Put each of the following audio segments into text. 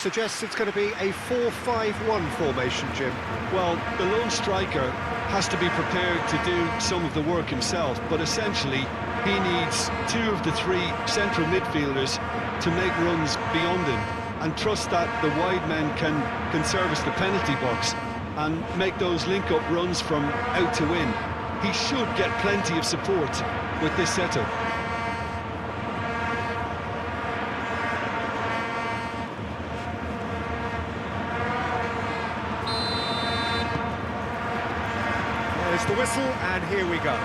Suggests it's going to be a 4-5-1 formation, Jim. Well, the lone striker has to be prepared to do some of the work himself, but essentially he needs two of the three central midfielders to make runs beyond him and trust that the wide men can service the penalty box and make those link-up runs from out to in. He should get plenty of support with this setup. There's the whistle, and here we go.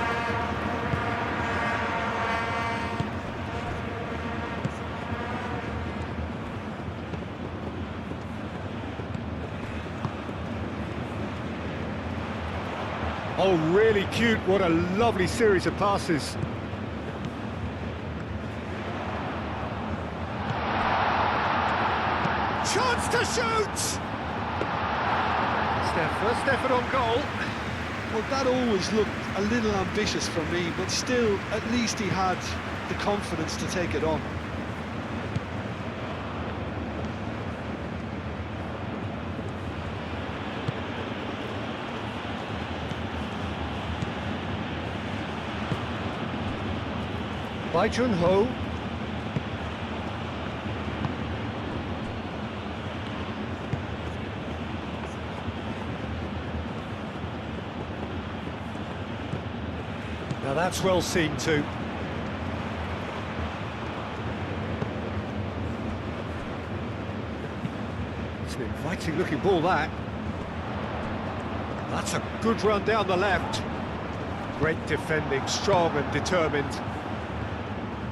Oh, really cute. What a lovely series of passes. Chance to shoot! It's their first effort on goal. Well, that always looked a little ambitious for me, but still, at least he had the confidence to take it on. By Jun-ho. Now that's well seen too. It's an inviting looking ball, that. That's a good run down the left. Great defending, strong and determined.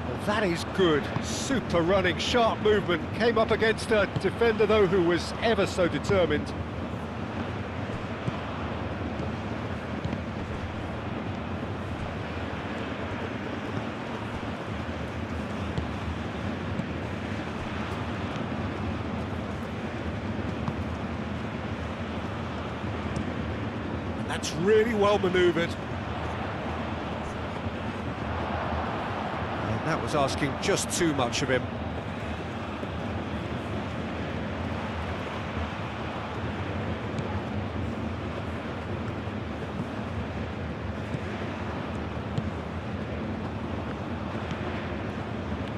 Well, that is good. Super running, sharp movement. Came up against a defender though who was ever so determined. That's really well manoeuvred. And that was asking just too much of him.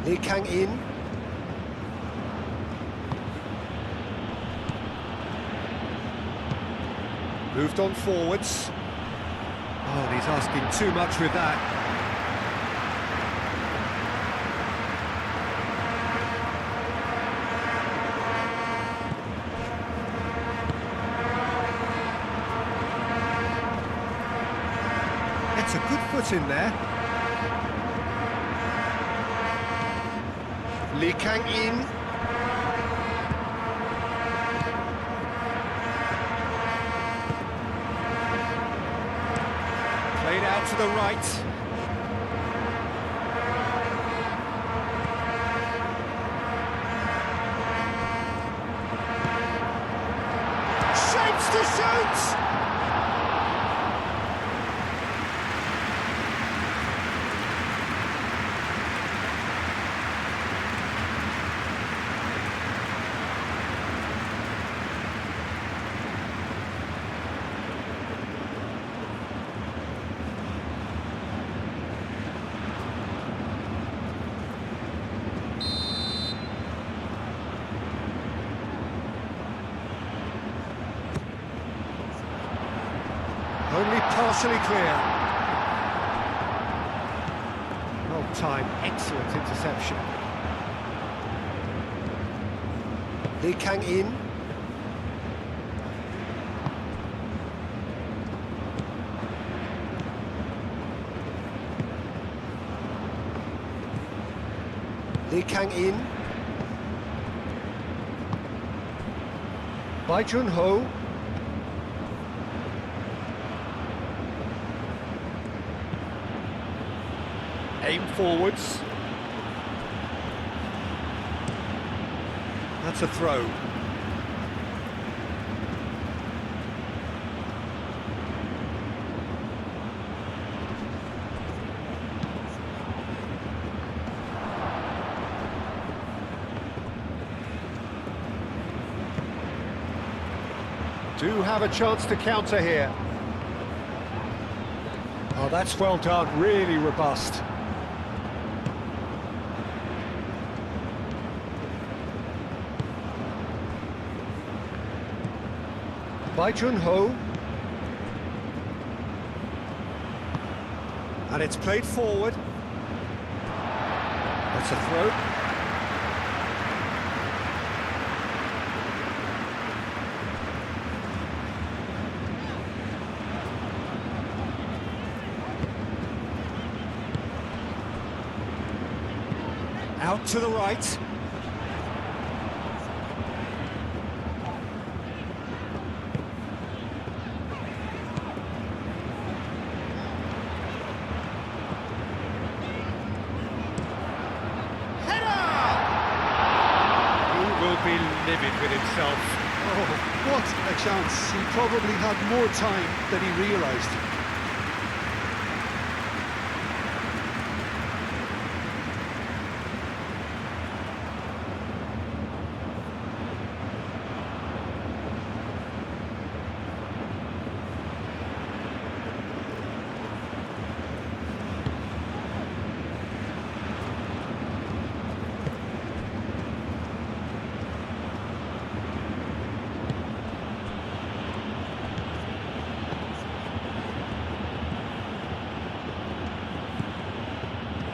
Lee Kang-in. Moved on forwards. Oh, and he's asking too much with that. It's a good foot in there. Lee Kang-in. Played out to the right. Shapes to shoot! Only partially clear. Well timed, excellent interception. Lee Kang-in. Lee Kang-in. By Jun-ho. Aim forwards. That's a throw. Do have a chance to counter here. Oh, that's well done, really robust. By Jun-ho. And it's played forward. That's a throw. Out to the right. Be livid with himself. Oh, what a chance. He probably had more time than he realised.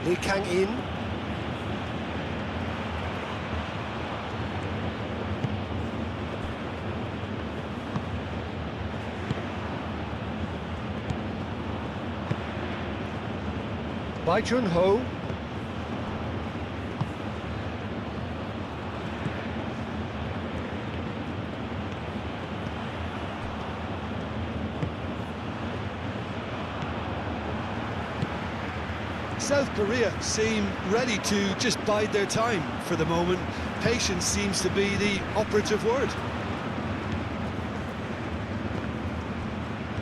Lee Kang-in. By Jun-ho. South Korea seem ready to just bide their time for the moment. Patience seems to be the operative word.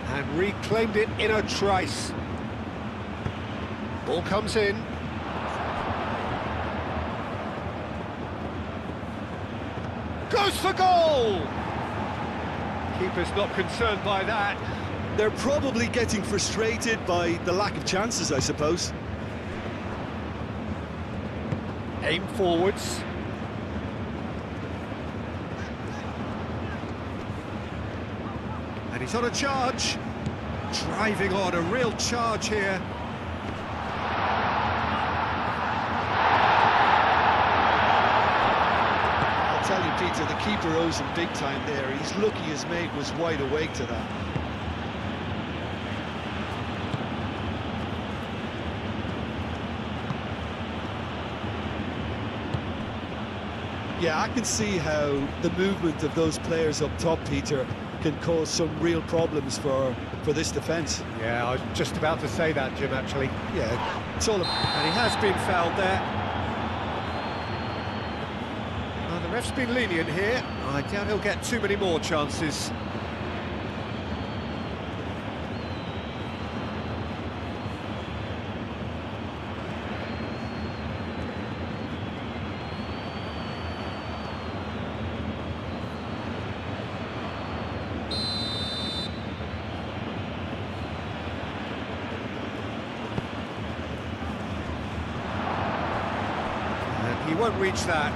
And reclaimed it in a trice. Ball comes in. Goes for goal! Keeper's not concerned by that. They're probably getting frustrated by the lack of chances, I suppose. Aim forwards. And he's on a charge. Driving on, a real charge here. I'll tell you, Peter, the keeper owes him big time there. He's lucky his mate was wide awake to that. Yeah, I can see how the movement of those players up top, Peter, can cause some real problems for this defence. Yeah, I was just about to say that, Jim, actually. Yeah, it's all about... And he has been fouled there. Well, the ref's been lenient here. I doubt he'll get too many more chances. He won't reach that.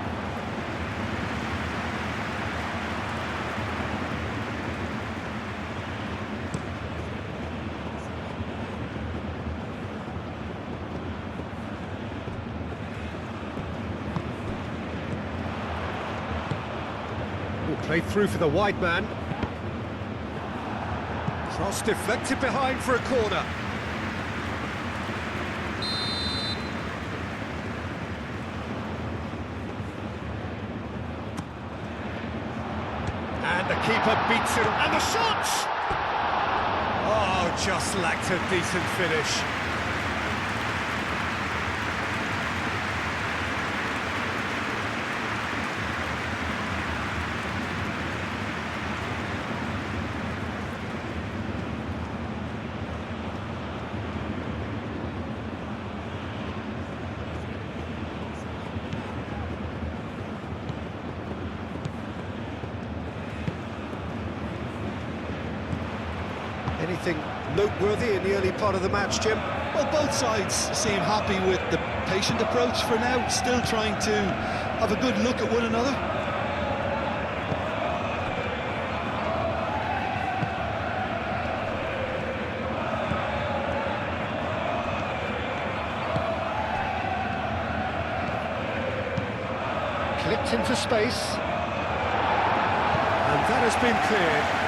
Will play through for the wide man. Cross deflected behind for a corner. And the keeper beats it, and the shot! Oh, just lacked a decent finish. Anything noteworthy in the early part of the match, Jim? Well, both sides seem happy with the patient approach for now, still trying to have a good look at one another. Clipped into space. And that has been cleared.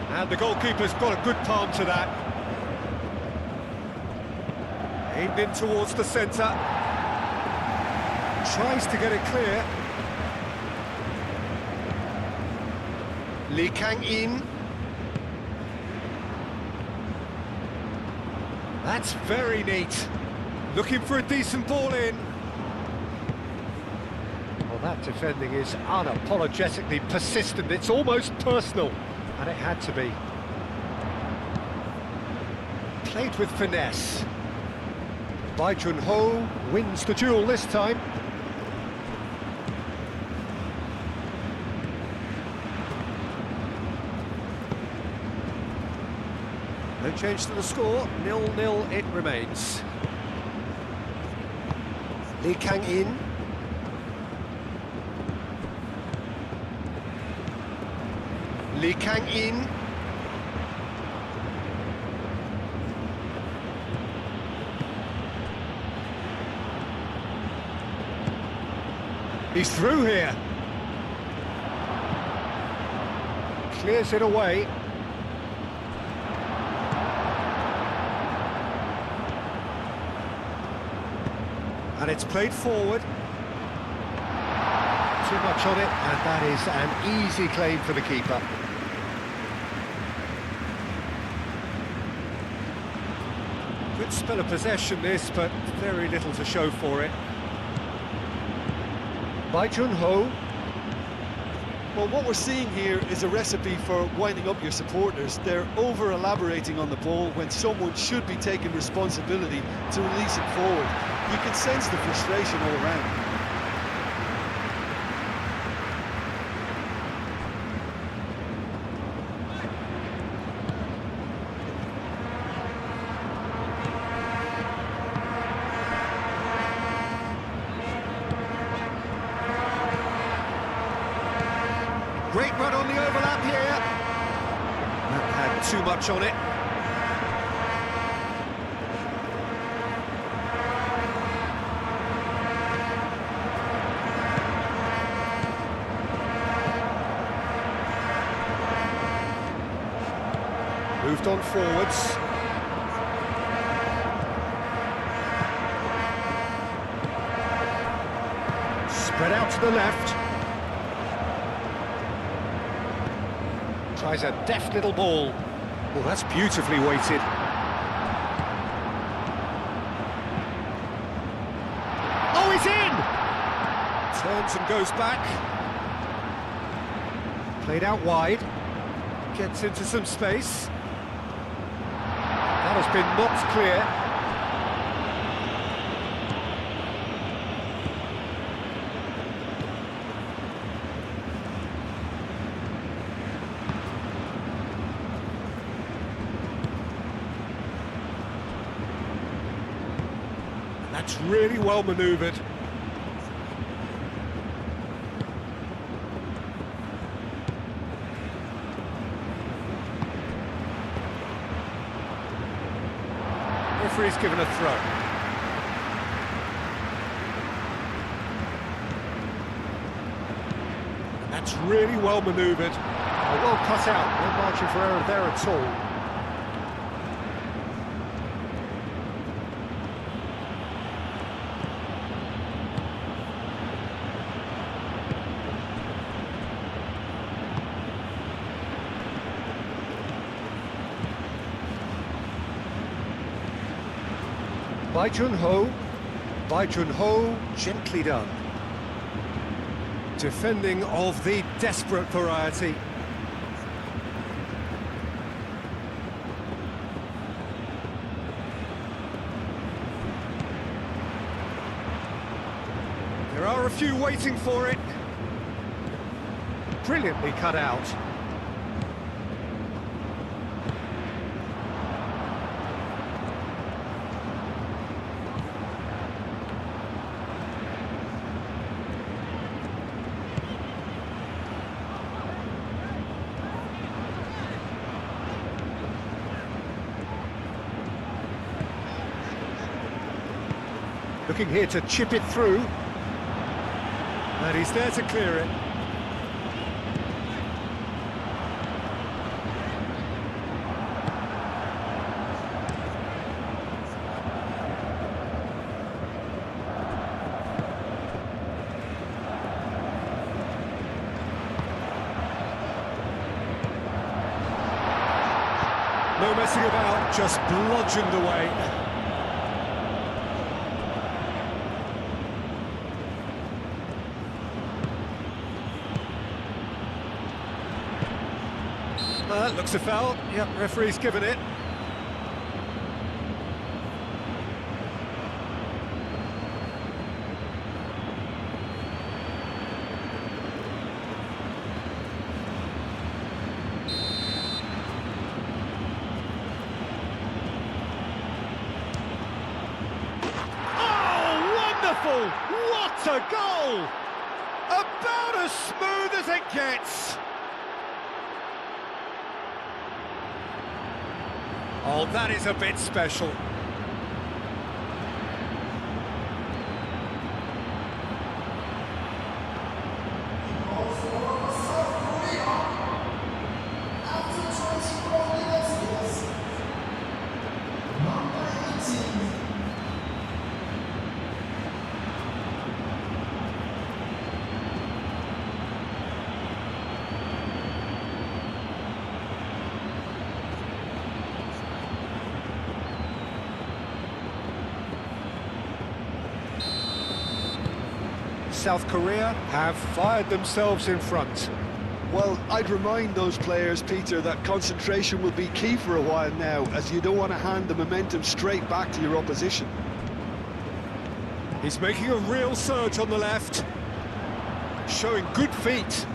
And the goalkeeper's got a good palm to that. Aimed in towards the centre. Tries to get it clear. Lee Kang-in. That's very neat. Looking for a decent ball in. Well, that defending is unapologetically persistent. It's almost personal. And it had to be. Played with finesse. Bai Jun-ho wins the duel this time. No change to the score, 0-0 it remains. Lee Kang-in. Lee Kang-in. He's through here. Clears it away. And it's played forward. Too much on it, and that is an easy claim for the keeper. Good spell of possession this, but very little to show for it. Bai Jun-ho. Well, what we're seeing here is a recipe for winding up your supporters. They're over-elaborating on the ball when someone should be taking responsibility to release it forward. You can sense the frustration all around. Great run on the overlap here. That had too much on it. Moved on forwards. Spread out to the left. Tries a deft little ball. Well, that's beautifully weighted. Oh, he's in! Turns and goes back. Played out wide. Gets into some space. That has been knocked clear. That's really well manoeuvred. Referee's given a throw. That's really well manoeuvred. Well cut out, no margin for error there at all. Bai Jun-ho. Bai Jun-ho, gently done. Defending of the desperate variety. are a few waiting for it. Brilliantly cut out. Looking here to chip it through. And he's there to clear it. No messing about, just bludgeoned away. Looks a foul. Yep, referee's given it. Oh, wonderful! What a goal! About as smooth as it gets. Oh, that is a bit special. South Korea have fired themselves in front. Well, I'd remind those players, Peter, that concentration will be key for a while now, as you don't want to hand the momentum straight back to your opposition. He's making a real surge on the left, showing good feet.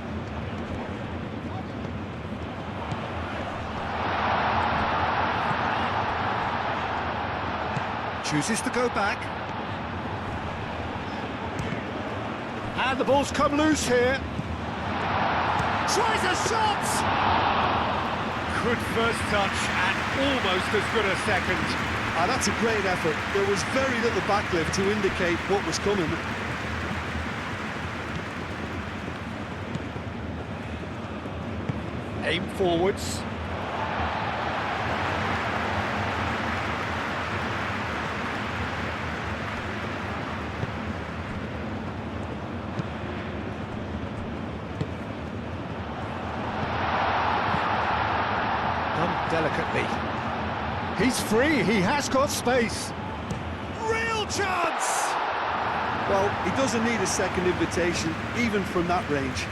Chooses to go back. And the ball's come loose here. Tries a shot! Good first touch and almost as good a second. Ah, that's a great effort. There was very little backlift to indicate what was coming. Aim forwards. Delicately. He's free, he has got space. Real chance! Well, he doesn't need a second invitation, even from that range.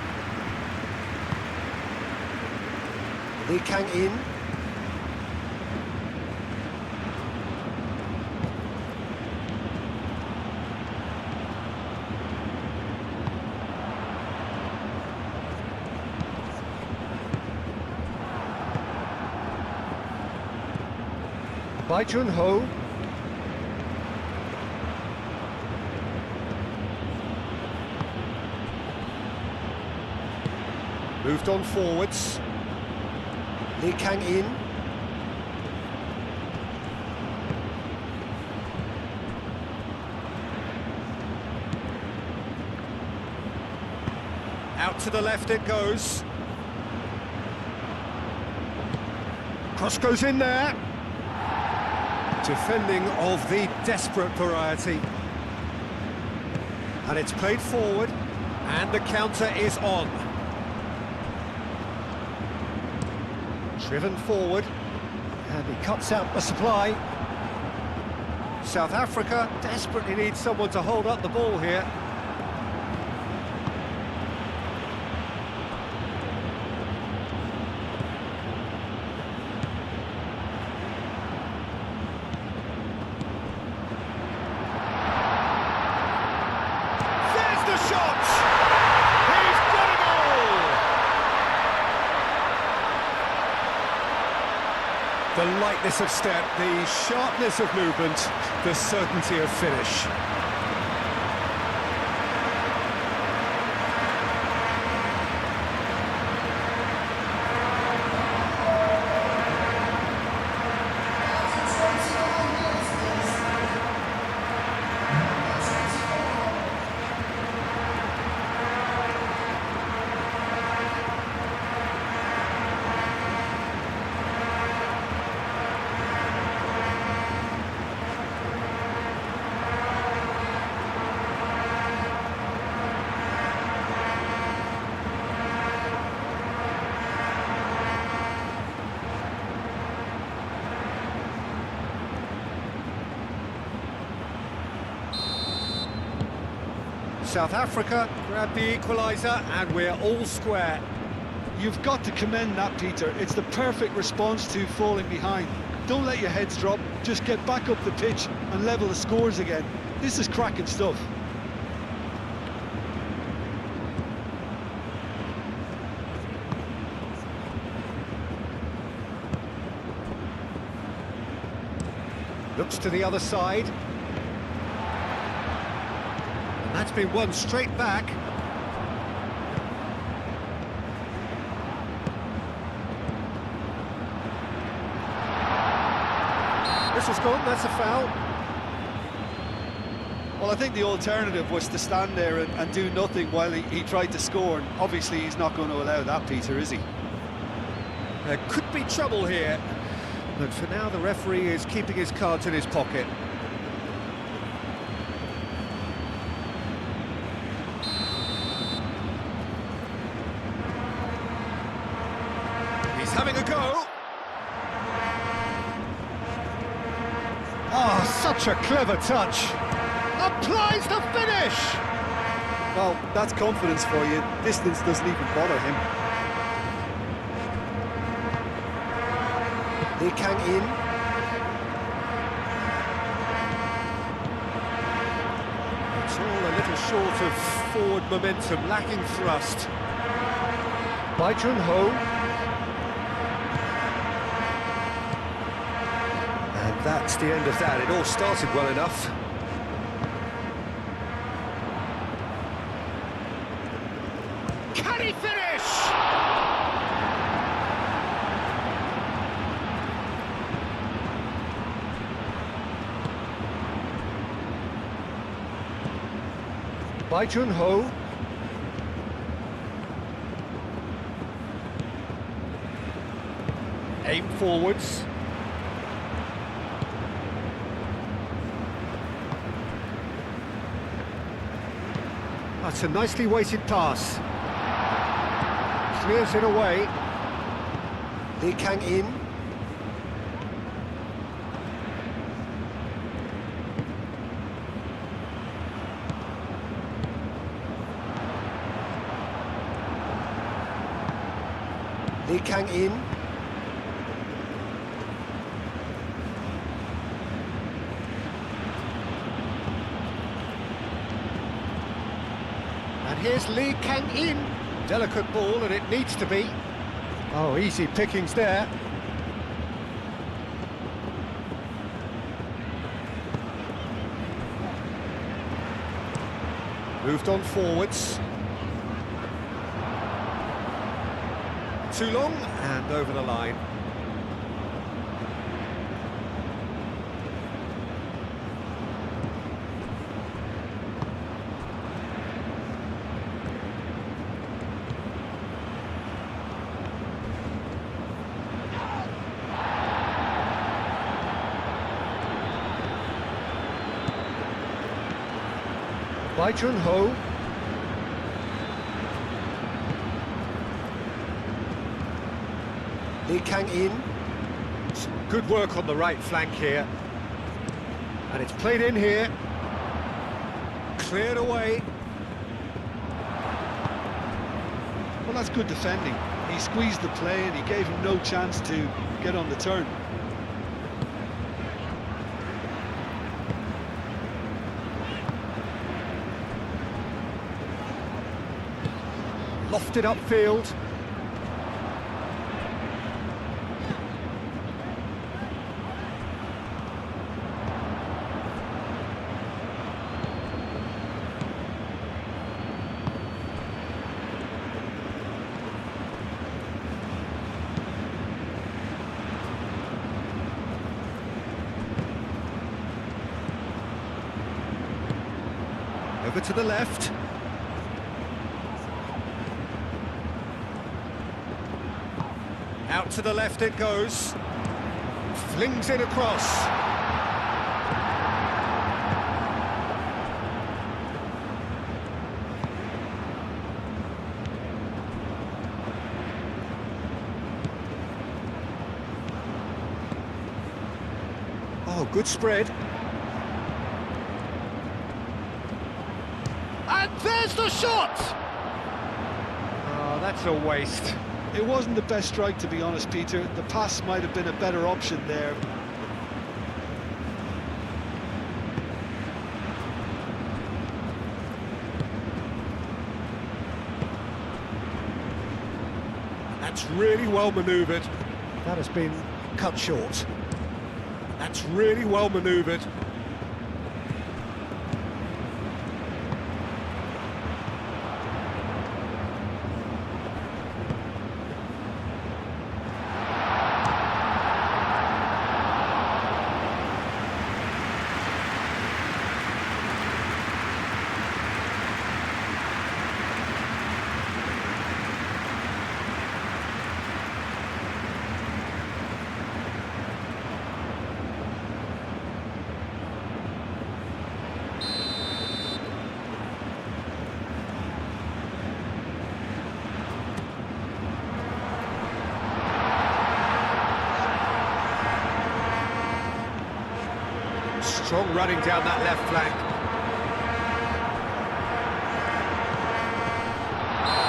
Lee Kang in. By Jun-ho. Moved on forwards. Lee Kang in. Out to the left it goes. Cross goes in there. Defending of the desperate variety. And it's played forward, and the counter is on. Driven forward, and he cuts out the supply. South Africa desperately needs someone to hold up the ball here. There's the shot! The lightness of step, the sharpness of movement, the certainty of finish. South Africa grab the equaliser and we're all square. You've got to commend that, Peter. It's the perfect response to falling behind. Don't let your heads drop, just get back up the pitch and level the scores again. This is cracking stuff. Looks to the other side. That's been won straight back. This was gone, that's a foul. Well, I think the alternative was to stand there and do nothing while he tried to score. And obviously, he's not going to allow that, Peter, is he? There could be trouble here. But for now, the referee is keeping his cards in his pocket. Having a go. Oh, such a clever touch. Applies the finish. Well, that's confidence for you. Distance doesn't even bother him. Lee Kang in. It's all a little short of forward momentum, lacking thrust. Bai Jun-ho. That's the end of that. It all started well enough. Can he finish? Bai Jun-ho. Aim forwards. That's a nicely weighted pass. Clears it away. Lee Kang in. Lee Kang in. And here's Lee Kang in. Delicate ball, and it needs to be. Oh, easy pickings there. Moved on forwards. Too long, and over the line. Bai Jun-ho. Lee Kang in. Some good work on the right flank here. And it's played in here. Cleared away. Well, that's good defending. He squeezed the play and he gave him no chance to get on the turn. Lofted upfield. Over to the left. Out to the left it goes. Flings it across. Oh, good spread. And there's the shot! Oh, that's a waste. It wasn't the best strike, to be honest, Peter. The pass might have been a better option there. That's really well manoeuvred. That has been cut short. That's really well manoeuvred. Strong running down that left flank.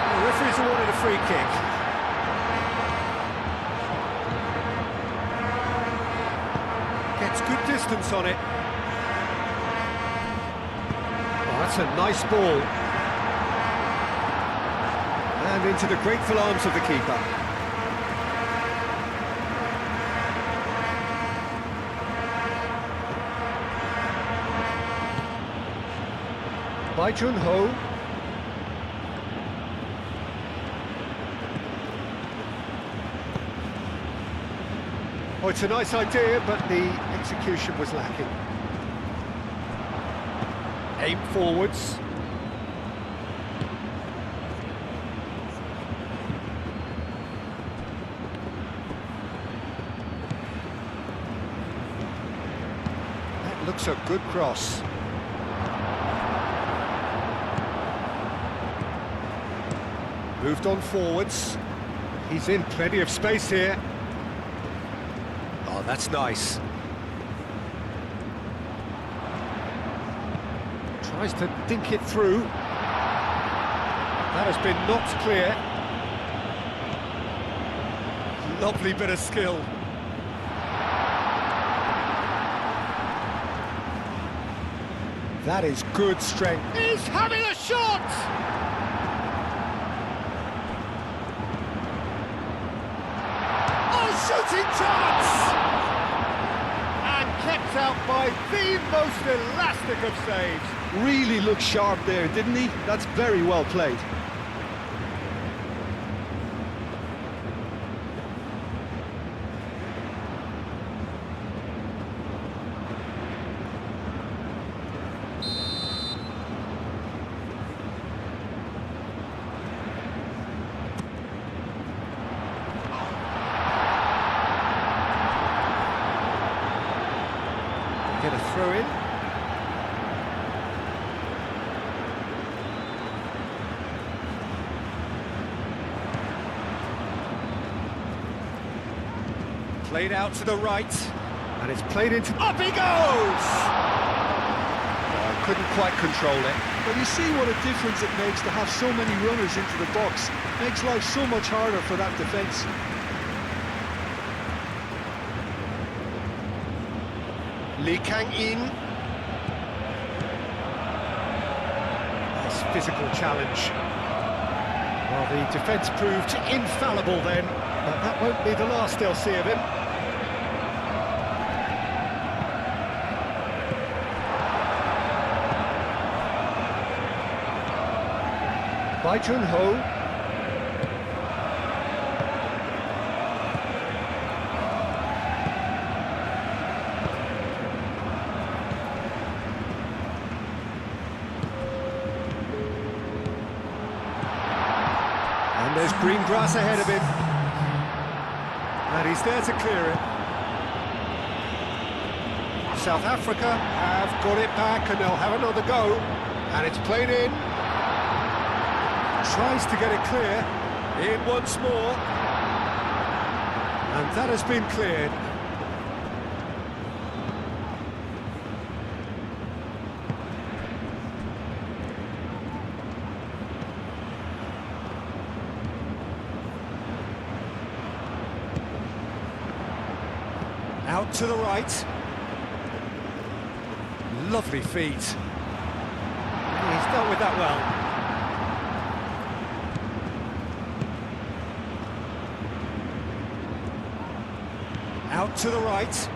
The referee's awarded a free kick. Gets good distance on it. Oh, that's a nice ball. And into the grateful arms of the keeper. By Jun-ho. Oh, it's a nice idea, but the execution was lacking. Aim forwards. That looks a good cross. Moved on forwards. He's in plenty of space here. Oh, that's nice. Tries to dink it through. That has been knocked clear. Lovely bit of skill. That is good strength. He's having a shot! Shooting chance! And kept out by the most elastic of saves. Really looked sharp there, didn't he? That's very well played. Get a throw in. Played out to the right, and it's played into... Up he goes! Oh, couldn't quite control it. But you see what a difference it makes to have so many runners into the box. Makes life so much harder for that defence. Lee Kang-in. Nice physical challenge. Well, the defence proved infallible then, but that won't be the last they'll see of him. By Jun-ho. There's green grass ahead of him. And he's there to clear it. South Africa have got it back and they'll have another go. And it's played in. Tries to get it clear. In once more. And that has been cleared. Out to the right. Lovely feet. He's dealt with that well. Out to the right.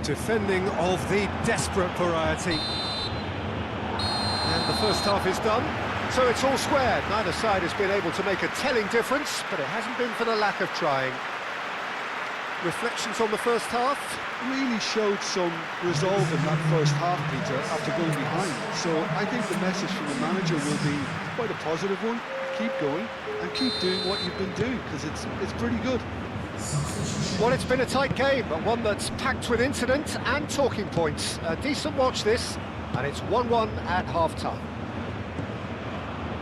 Defending of the desperate variety. And the first half is done. So it's all square. Neither side has been able to make a telling difference, but it hasn't been for the lack of trying. Reflections on the first half? Really showed some resolve in that first half, Peter, after going behind. So I think the message from the manager will be quite a positive one. Keep going and keep doing what you've been doing, because it's pretty good. Well, it's been a tight game, but one that's packed with incident and talking points. A decent watch this, and it's 1-1 at half-time.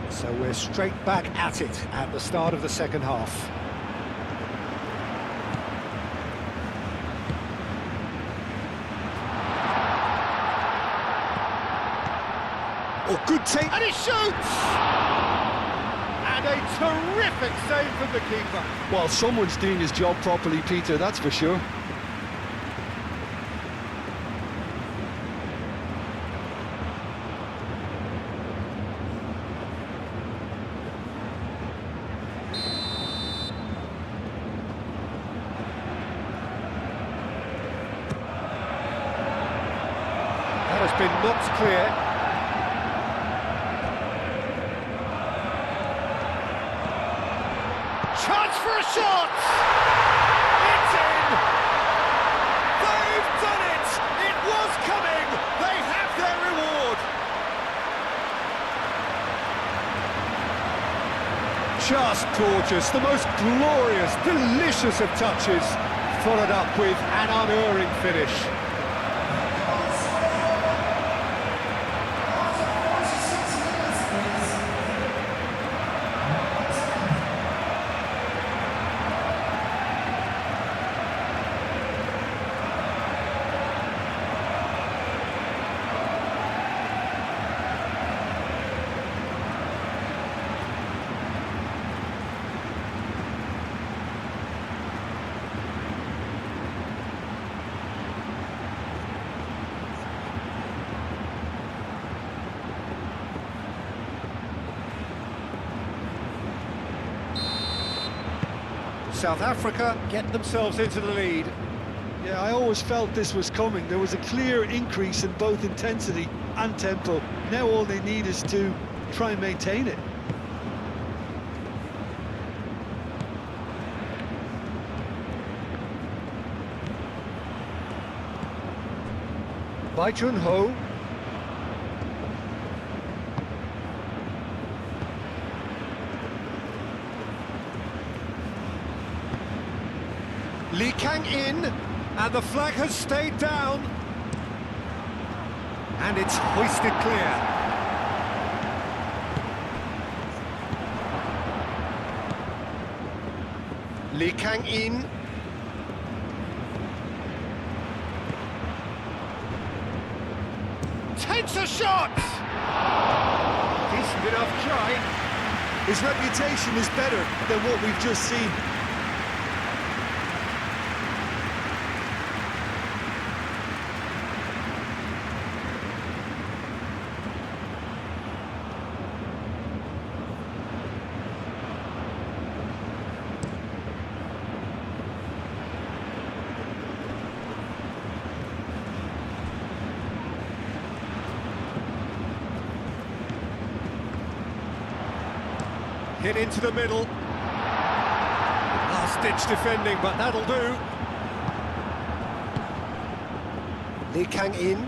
So we're straight back at it at the start of the second half. Oh, good take, and he shoots! And a terrific save from the keeper. Well, someone's doing his job properly, Peter, that's for sure. That has been knocked clear. Chance for a shot! It's in! They've done it! It was coming! They have their reward! Just gorgeous, the most glorious, delicious of touches, followed up with an unerring finish. South Africa get themselves into the lead. Yeah, I always felt this was coming. There was a clear increase in both intensity and tempo. Now all they need is to try and maintain it. Bai Chun-ho. Lee Kang in, and the flag has stayed down. And it's hoisted clear. Lee Kang in. Takes a shot! Decent enough try. His reputation is better than what we've just seen. Hit into the middle. Last-ditch defending, but that'll do. Lee Kang in.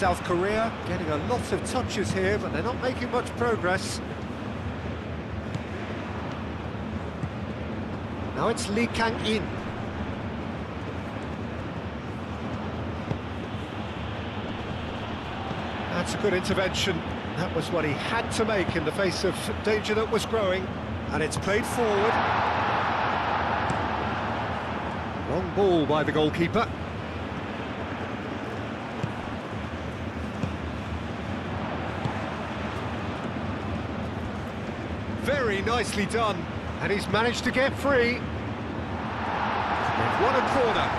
South Korea getting a lot of touches here, but they're not making much progress. Now it's Lee Kang-in. That's a good intervention. That was what he had to make in the face of danger that was growing. And it's played forward. Long ball by the goalkeeper. Very nicely done. And he's managed to get free. They've won a corner.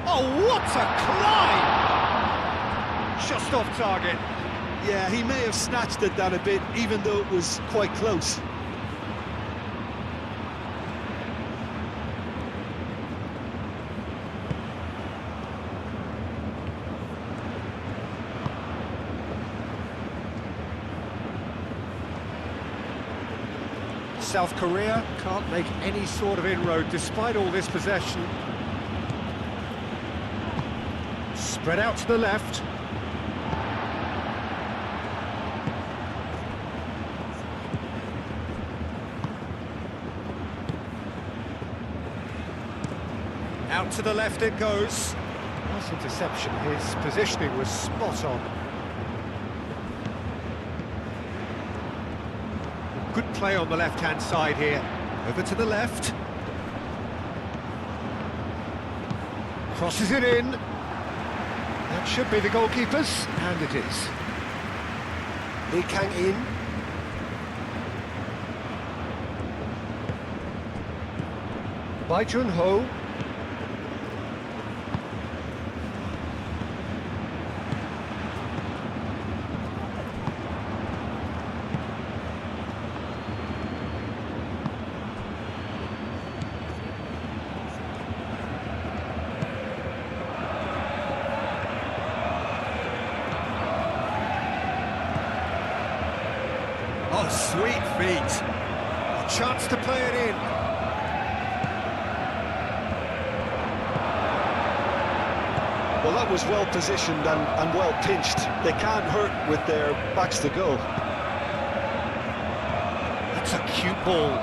Oh, what a climb! Just off target. Yeah, he may have snatched at that a bit, even though it was quite close. South Korea can't make any sort of inroad despite all this possession. Spread out to the left. Out to the left it goes. Nice interception. His positioning was spot on. Good play on the left-hand side here. Over to the left. Crosses it in. That should be the goalkeeper's, and it is. Lee Kang-in. Bai Jun-ho. Oh, sweet feet. A chance to play it in. Well, that was well positioned and well pinched. They can't hurt with their backs to goal. That's a cute ball.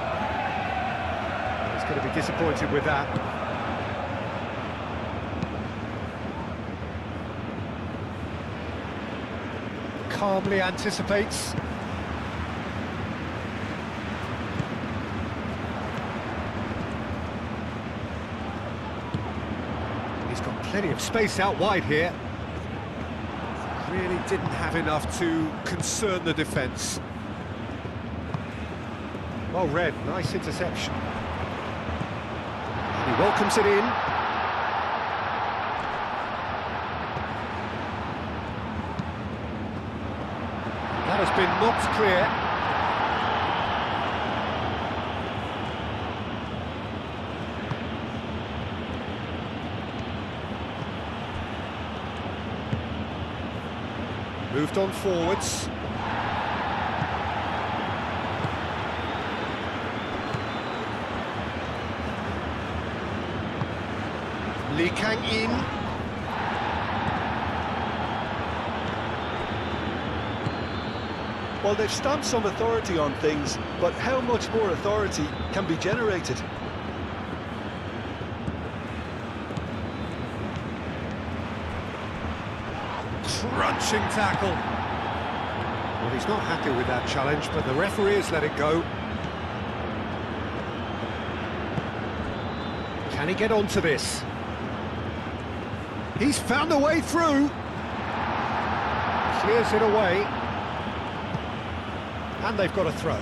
He's going to be disappointed with that. Calmly anticipates. He's got plenty of space out wide here. Really didn't have enough to concern the defence. Well read, nice interception. And he welcomes it in. That has been knocked clear. Moved on forwards. Lee Kang-in. Well, they've stamped some authority on things, but how much more authority can be generated? Crunching tackle. Well, he's not happy with that challenge, but the referee has let it go. Can he get onto this? He's found a way through. Clears it away. And they've got a throw.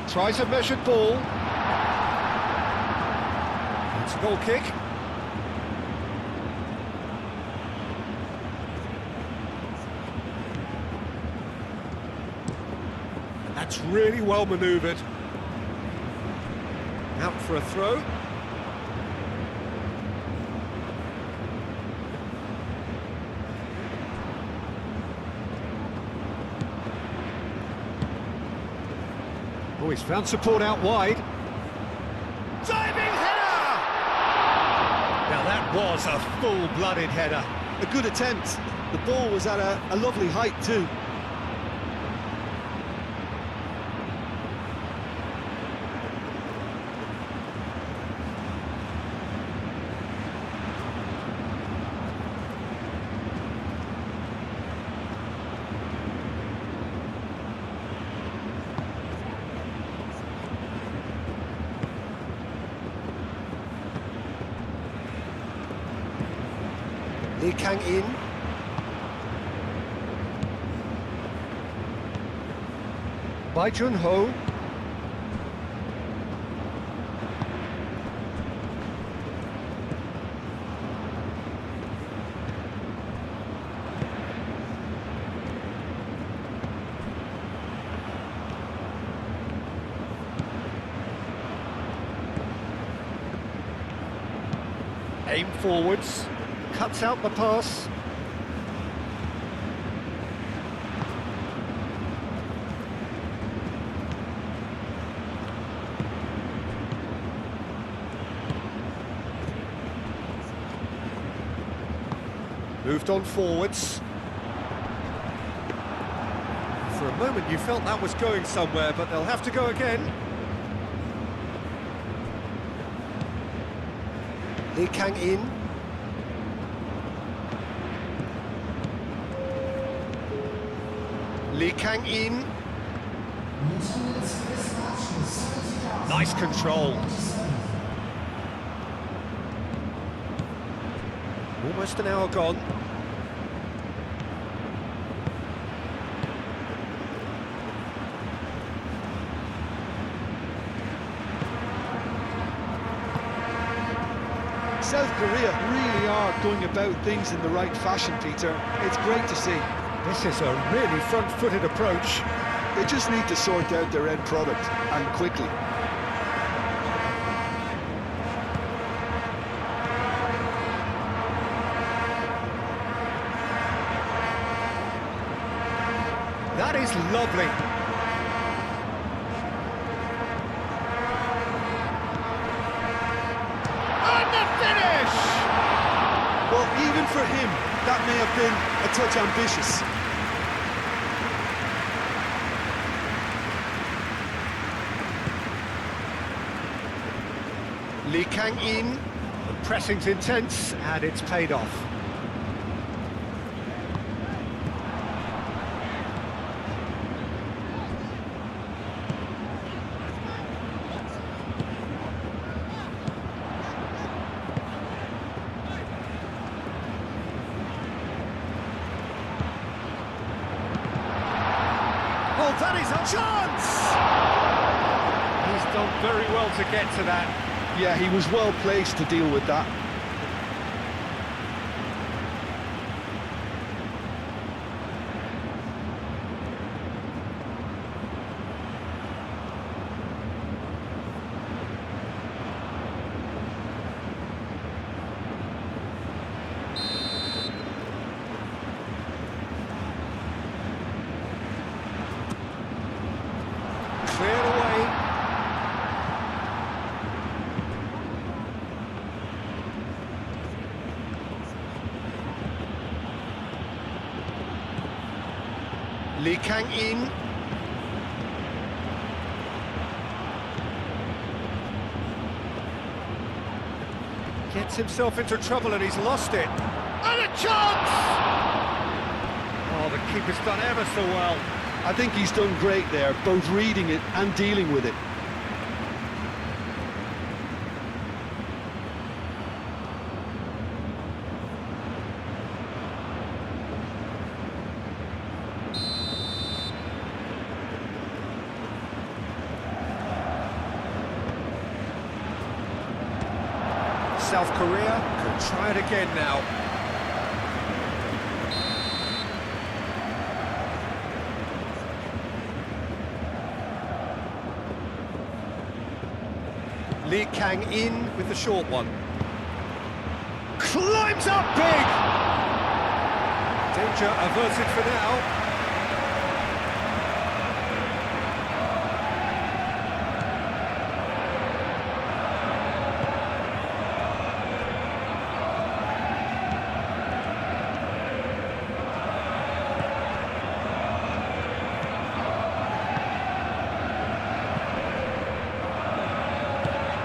Tries a measured ball. It's a goal kick. And that's really well manoeuvred. for a throw. Oh, he's found support out wide. Diving header! Now that was a full-blooded header. A good attempt. The ball was at a lovely height too. Lee Kang in. Bai Jun Ho. Aim forwards. Cuts out the pass. Moved on forwards. For a moment you felt that was going somewhere, but they'll have to go again. Lee Kang in. Lee Kang in. Nice control. Almost an hour gone. South Korea really are going about things in the right fashion, Peter. It's great to see. This is a really front-footed approach. They just need to sort out their end product, and quickly. That is lovely. And the finish! Well, even for him, that may have been a touch ambitious. Lee Kang in. The pressing's intense, and it's paid off. Oh, that is a chance! He's done very well to get to that. Yeah, he was well placed to deal with that. Cleared away. Lee Kang in. Gets himself into trouble and he's lost it. And a chance! Oh, the keeper's done ever so well. I think he's done great there, both reading it and dealing with it. South Korea can try it again now. Lee Lee Kang in with the short one. Climbs up big! Danger averted for now.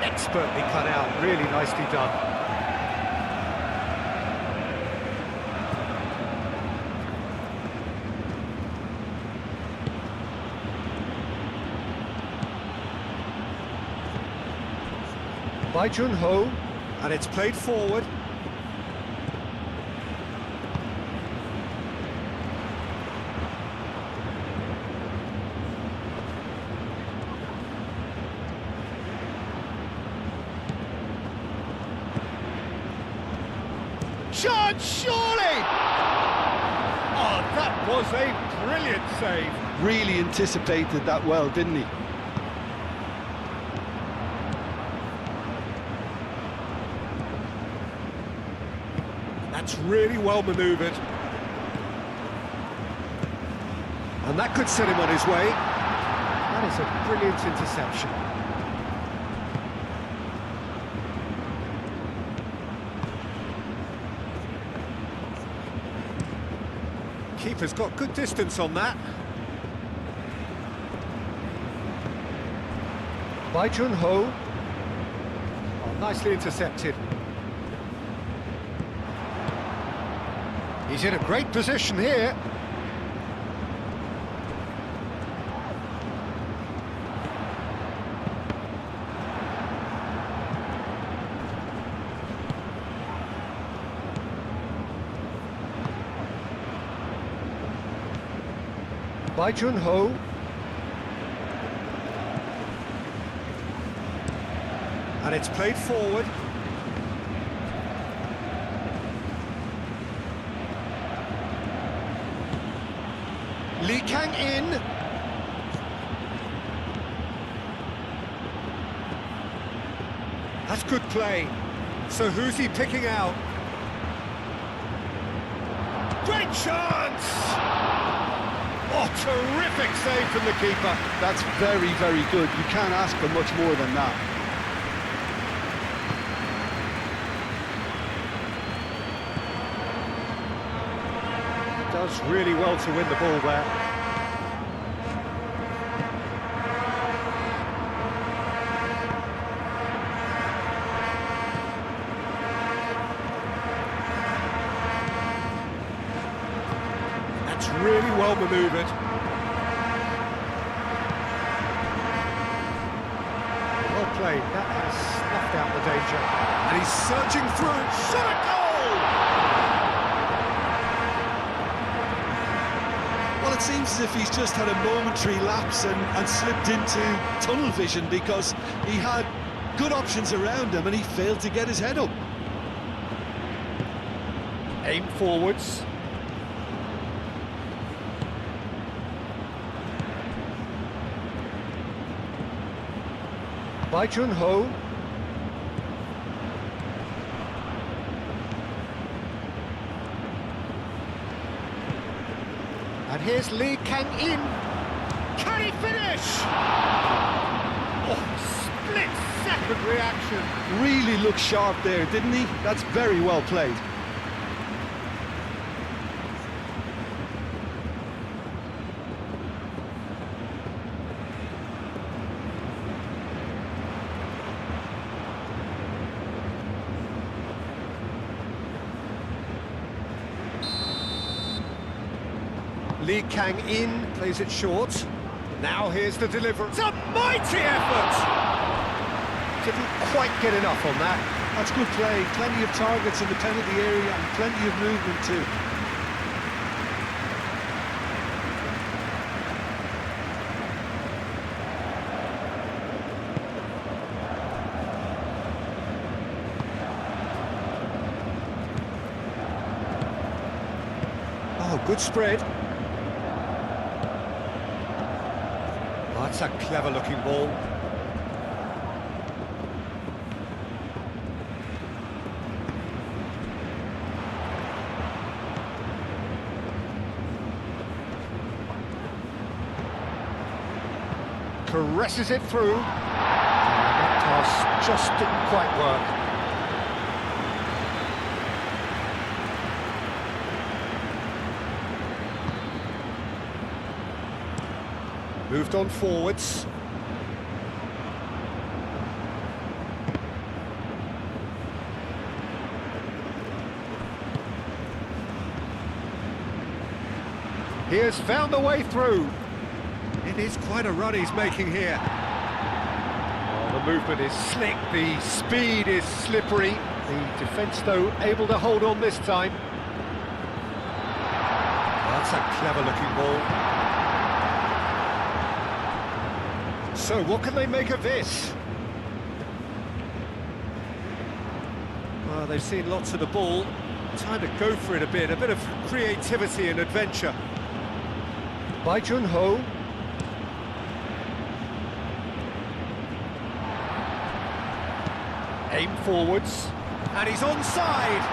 Expertly cut out, really nicely done. By Jun-ho, and it's played forward. Chance, surely! Oh, that was a brilliant save. Really anticipated that well, didn't he? That's really well manoeuvred. And that could set him on his way. That is a brilliant interception. Keeper's got good distance on that. By Jun-ho. Oh, nicely intercepted. He's in a great position here. By Jun-ho. And it's played forward. Lee Kang in. That's good play. So who's he picking out? Great chance! Oh, terrific save from the keeper. That's very, very good. You can't ask for much more than that. Does really well to win the ball there. That's really well manoeuvred. Well played. That has snuffed out the danger. And he's surging through. Shot a goal! Well, it seems as if he's just had a momentary lapse and slipped into tunnel vision because he had good options around him and he failed to get his head up. Aim forwards. By Jun-ho. And here's Lee Kang in. Can he finish? Oh, split-second reaction. Really looked sharp there, didn't he? That's very well played. Lee Kang in, plays it short. Now here's the delivery. It's a mighty effort! Didn't quite get enough on that. That's good play. Plenty of targets in the penalty area and plenty of movement too. Oh, good spread. Oh, that's a clever-looking ball. caresses it through. That pass just didn't quite work. Moved on forwards. He has found a way through. It is quite a run he's making here. Oh, the movement is slick, the speed is slippery. The defence, though, able to hold on this time. That's a clever-looking ball. So, what can they make of this? Well, they've seen lots of the ball. Time to go for it a bit of creativity and adventure. Bai Jun-ho. Aim forwards, and he's onside.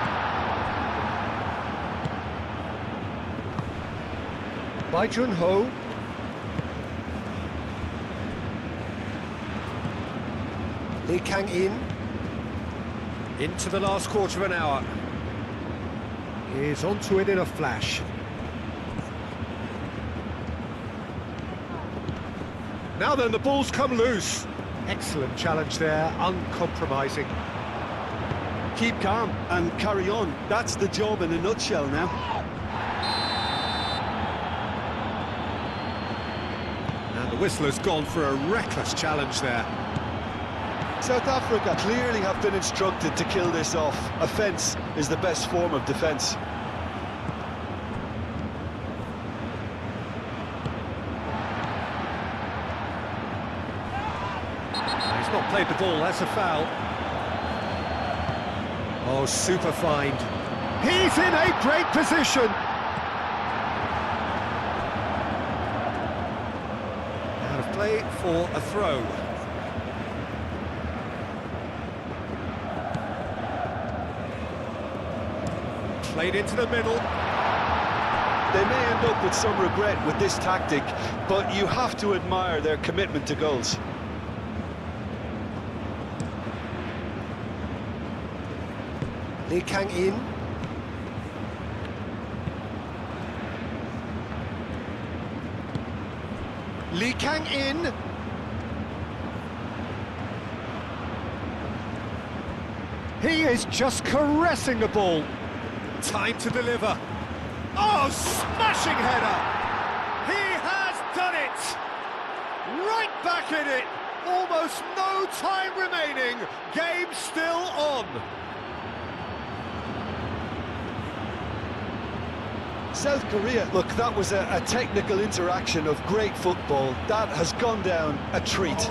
Bai Jun-ho. Lee Kang-in. Into the last quarter of an hour. He's onto it in a flash. Now then, the ball's come loose. Excellent challenge there, uncompromising. Keep calm and carry on. That's the job in a nutshell now. And the whistler's gone for a reckless challenge there. South Africa clearly have been instructed to kill this off. Offence is the best form of defence. He's not played the ball, that's a foul. Oh, super find. He's in a great position. Out of play for a throw. Played into the middle. They may end up with some regret with this tactic, but you have to admire their commitment to goals. Lee Kang-in. Lee Kang-in. He is just caressing the ball. Time to deliver. Oh, smashing header! He has done it! Right back in it! Almost no time remaining. Game still on. South Korea, look, that was a technical interaction of great football. That has gone down a treat.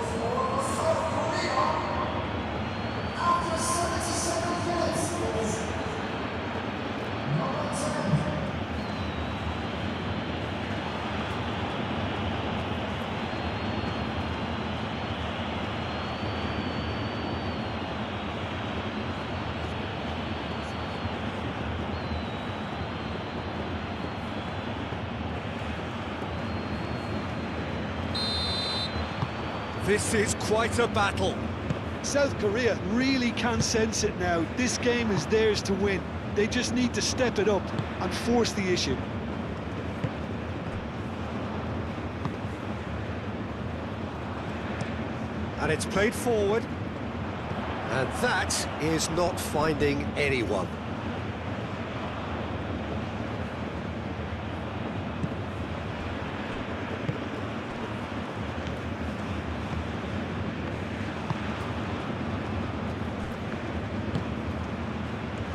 This is quite a battle. South Korea really can sense it now. This game is theirs to win. They just need to step it up and force the issue. And it's played forward. And that is not finding anyone.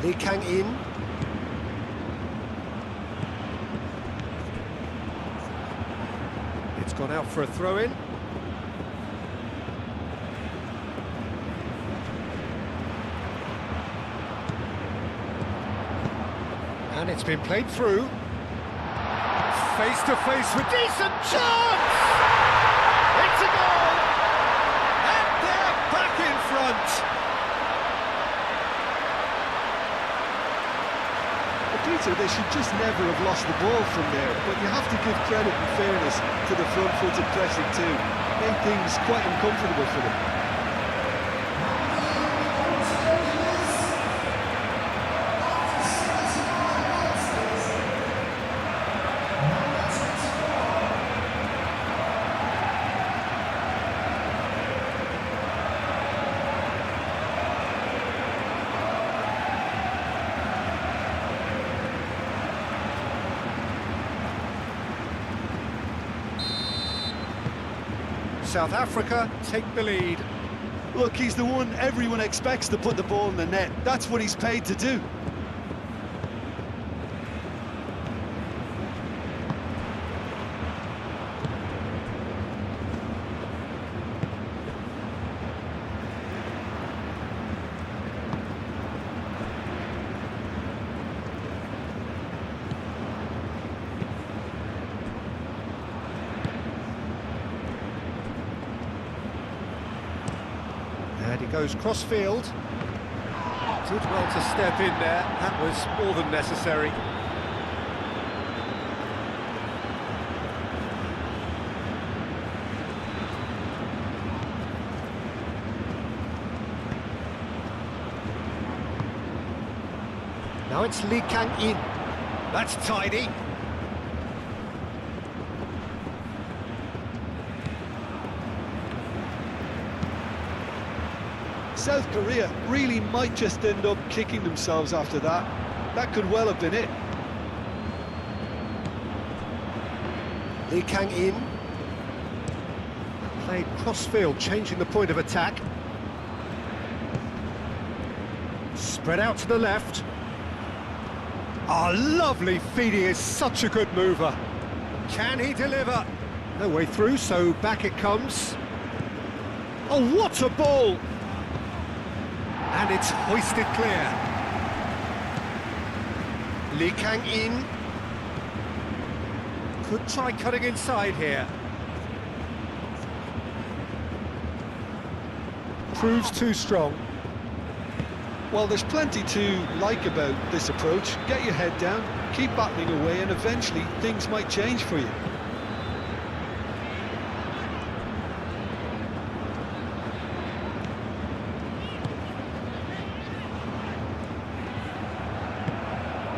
Lee Kang-in. It's gone out for a throw-in. And it's been played through. Face to face with decent chance! It's a goal! And they're back in front! The Peter, they should just never have lost the ball from there, but you have to give credit and fairness to the front-footed pressing too. Made things quite uncomfortable for them. South Africa take the lead. Look, he's the one everyone expects to put the ball in the net. That's what he's paid to do. And he goes cross-field. Did well to step in there. That was more than necessary. Now it's Lee Kang-in. That's tidy. South Korea really might just end up kicking themselves after that. That could well have been it. Lee Kang-in. Played cross-field, changing the point of attack. Spread out to the left. Oh, lovely feed, he is such a good mover. Can he deliver? No way through, so back it comes. Oh, what a ball! And it's hoisted clear. Lee Kang-in could try cutting inside here. Proves too strong. Well, there's plenty to like about this approach. Get your head down, keep battling away, and eventually things might change for you.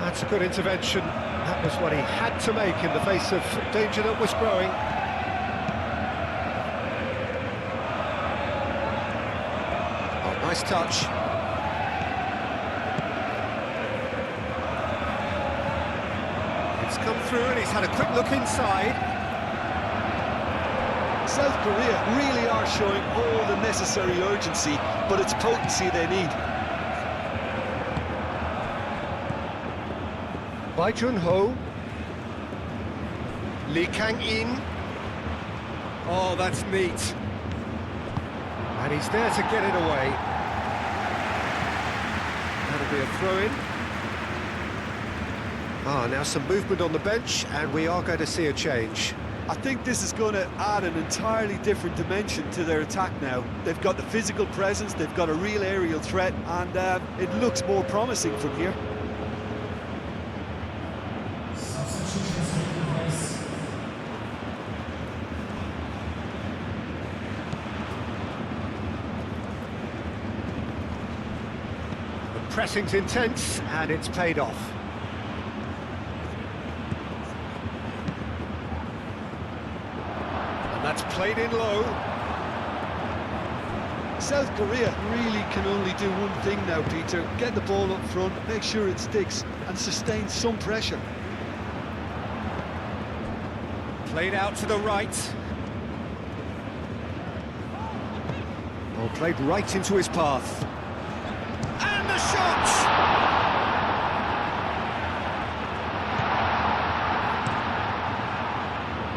That's a good intervention. That was what he had to make in the face of danger that was growing. Oh, nice touch. It's come through and he's had a quick look inside. South Korea really are showing all the necessary urgency, but it's potency they need. Bai Jun-ho. Lee Kang-in. Oh, that's neat. And he's there to get it away. That'll be a throw-in. Ah, now some movement on the bench, and we are going to see a change. I think this is going to add an entirely different dimension to their attack now. They've got the physical presence, they've got a real aerial threat, and it looks more promising from here. Pressing's intense, and it's paid off. And that's played in low. South Korea really can only do one thing now, Peter. Get the ball up front, make sure it sticks, and sustain some pressure. Played out to the right. Oh, played right into his path. And the shot!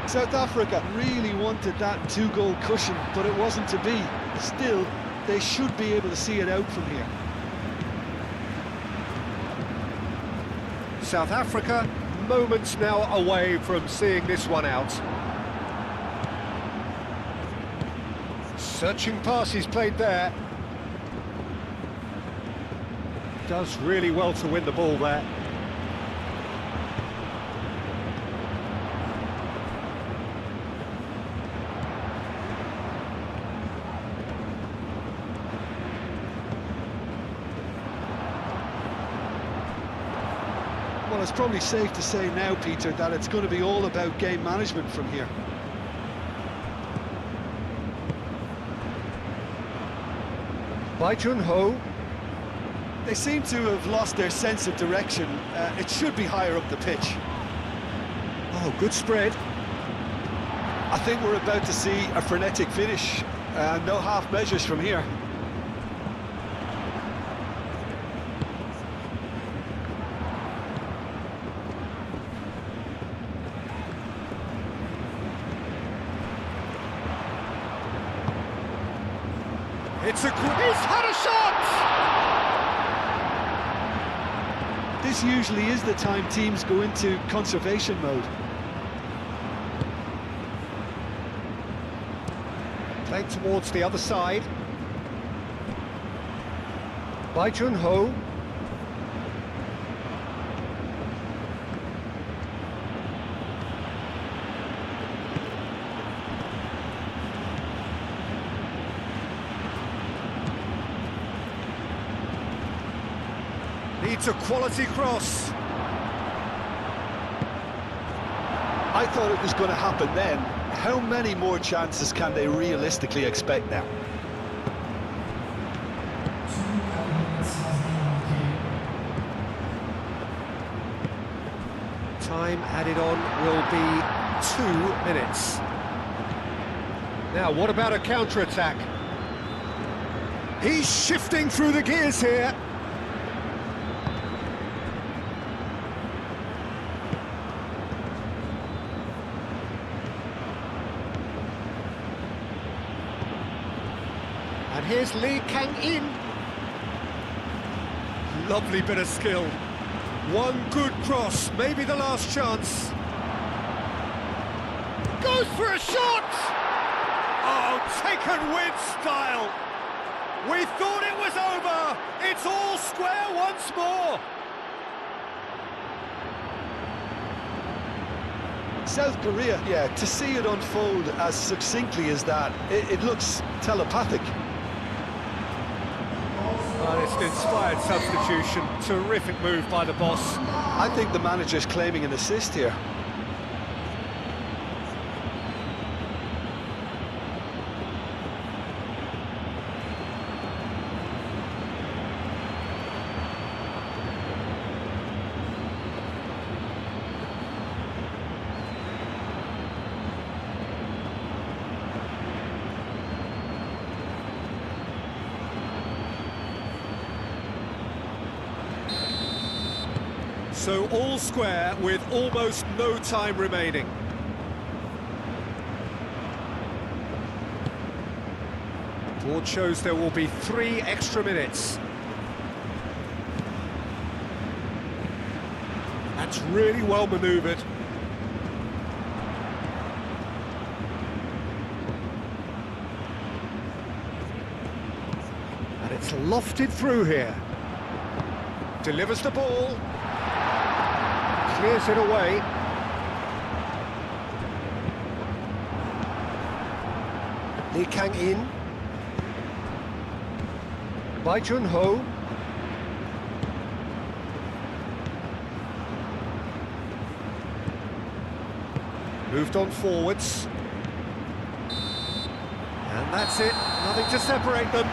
South Africa really wanted that two-goal cushion, but it wasn't to be. Still, they should be able to see it out from here. South Africa, moments now away from seeing this one out. Searching pass he's played there. Does really well to win the ball there. Well, it's probably safe to say now, Peter, that it's going to be all about game management from here. Bai Jun-ho. They seem to have lost their sense of direction. It should be higher up the pitch. Oh, good spread. I think we're about to see a frenetic finish. No half measures from here. He's had a shot! This usually is the time teams go into conservation mode. Playing towards the other side. Bai Jun-ho. Needs a quality cross. I thought it was going to happen then. How many more chances can they realistically expect now? Time added on will be 2 minutes. Now, what about a counter-attack? He's shifting through the gears here. And here's Lee Kang-in. Lovely bit of skill. One good cross, maybe the last chance. Goes for a shot! Oh, taken with style. We thought it was over. It's all square once more. South Korea, yeah, to see it unfold as succinctly as that, it looks telepathic. Well, it's an inspired substitution. Terrific move by the boss. I think the manager's claiming an assist here. So all square with almost no time remaining. Board shows there will be 3 extra minutes. That's really well manoeuvred. And it's lofted through here. Delivers the ball. Clears it away. Lee Kang-in. Bai Jun-ho. Moved on forwards. And that's it. Nothing to separate them.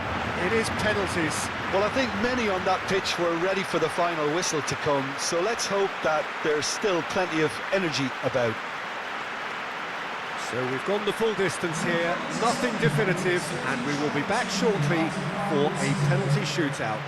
It is penalties. Well, I think many on that pitch were ready for the final whistle to come, so let's hope that there's still plenty of energy about. So we've gone the full distance here, nothing definitive, and we will be back shortly for a penalty shootout.